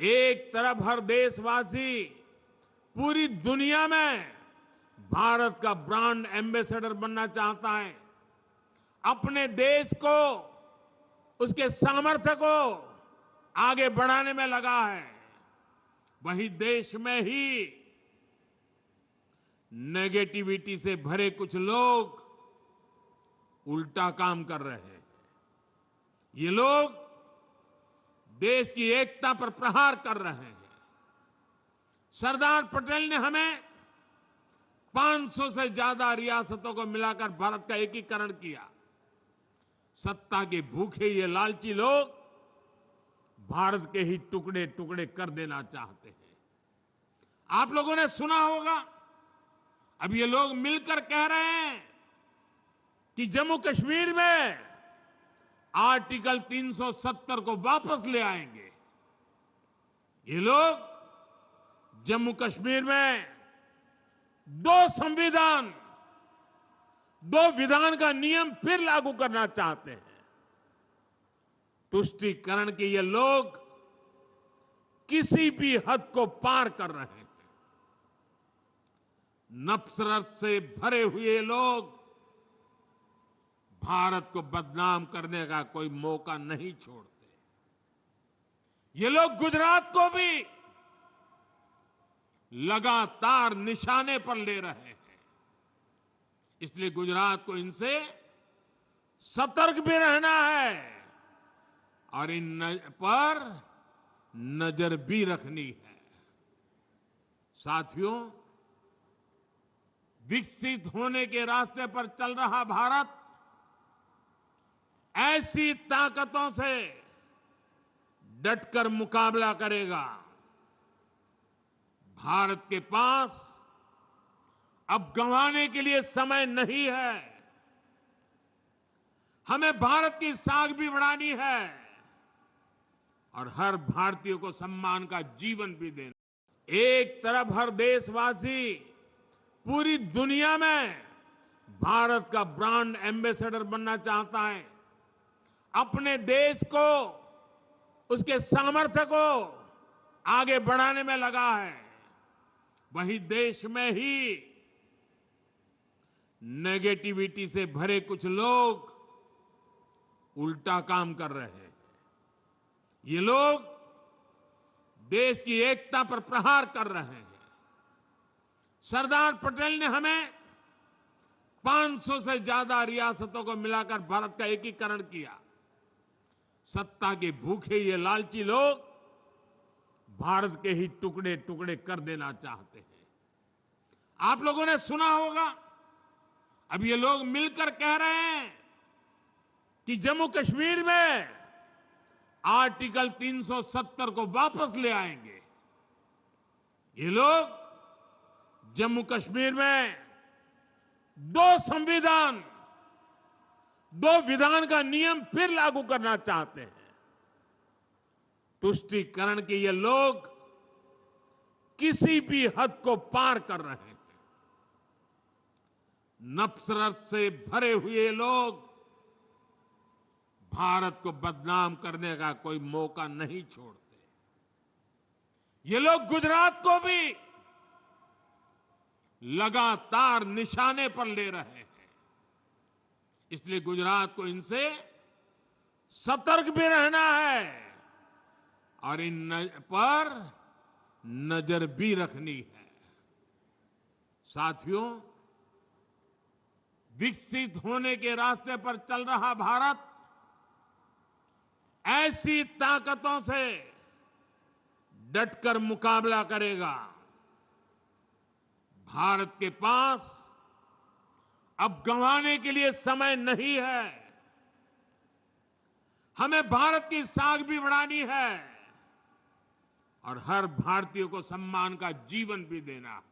एक तरफ हर देशवासी पूरी दुनिया में भारत का ब्रांड एम्बेसडर बनना चाहता है, अपने देश को, उसके सामर्थ्य को आगे बढ़ाने में लगा है। वहीं देश में ही नेगेटिविटी से भरे कुछ लोग उल्टा काम कर रहे हैं। ये लोग देश की एकता पर प्रहार कर रहे हैं। सरदार पटेल ने हमें 500 से ज्यादा रियासतों को मिलाकर भारत का एकीकरण किया। सत्ता के भूखे ये लालची लोग भारत के ही टुकड़े टुकड़े कर देना चाहते हैं। आप लोगों ने सुना होगा, अब ये लोग मिलकर कह रहे हैं कि जम्मू कश्मीर में आर्टिकल 370 को वापस ले आएंगे। ये लोग जम्मू कश्मीर में दो विधान का नियम फिर लागू करना चाहते हैं। तुष्टीकरण के ये लोग किसी भी हद को पार कर रहे हैं। नफरत से भरे हुए लोग भारत को बदनाम करने का कोई मौका नहीं छोड़ते। ये लोग गुजरात को भी लगातार निशाने पर ले रहे हैं। इसलिए गुजरात को इनसे सतर्क भी रहना है और इन पर नजर भी रखनी है। साथियों, विकसित होने के रास्ते पर चल रहा भारत ऐसी ताकतों से डटकर मुकाबला करेगा। भारत के पास अब गंवाने के लिए समय नहीं है। हमें भारत की साख भी बढ़ानी है और हर भारतीय को सम्मान का जीवन भी देना। एक तरफ हर देशवासी पूरी दुनिया में भारत का ब्रांड एम्बेसडर बनना चाहता है, अपने देश को, उसके सामर्थ्य को आगे बढ़ाने में लगा है। वहीं देश में ही नेगेटिविटी से भरे कुछ लोग उल्टा काम कर रहे हैं। ये लोग देश की एकता पर प्रहार कर रहे हैं। सरदार पटेल ने हमें 500 से ज्यादा रियासतों को मिलाकर भारत का एकीकरण किया। सत्ता के भूखे ये लालची लोग भारत के ही टुकड़े टुकड़े कर देना चाहते हैं। आप लोगों ने सुना होगा, अब ये लोग मिलकर कह रहे हैं कि जम्मू कश्मीर में आर्टिकल 370 को वापस ले आएंगे। ये लोग जम्मू कश्मीर में दो विधान का नियम फिर लागू करना चाहते हैं। तुष्टीकरण के ये लोग किसी भी हद को पार कर रहे हैं। नफरत से भरे हुए लोग भारत को बदनाम करने का कोई मौका नहीं छोड़ते। ये लोग गुजरात को भी लगातार निशाने पर ले रहे हैं। इसलिए गुजरात को इनसे सतर्क भी रहना है और इन पर नजर भी रखनी है। साथियों, विकसित होने के रास्ते पर चल रहा भारत ऐसी ताकतों से डटकर मुकाबला करेगा। भारत के पास अब गंवाने के लिए समय नहीं है। हमें भारत की साख भी बढ़ानी है और हर भारतीय को सम्मान का जीवन भी देना है।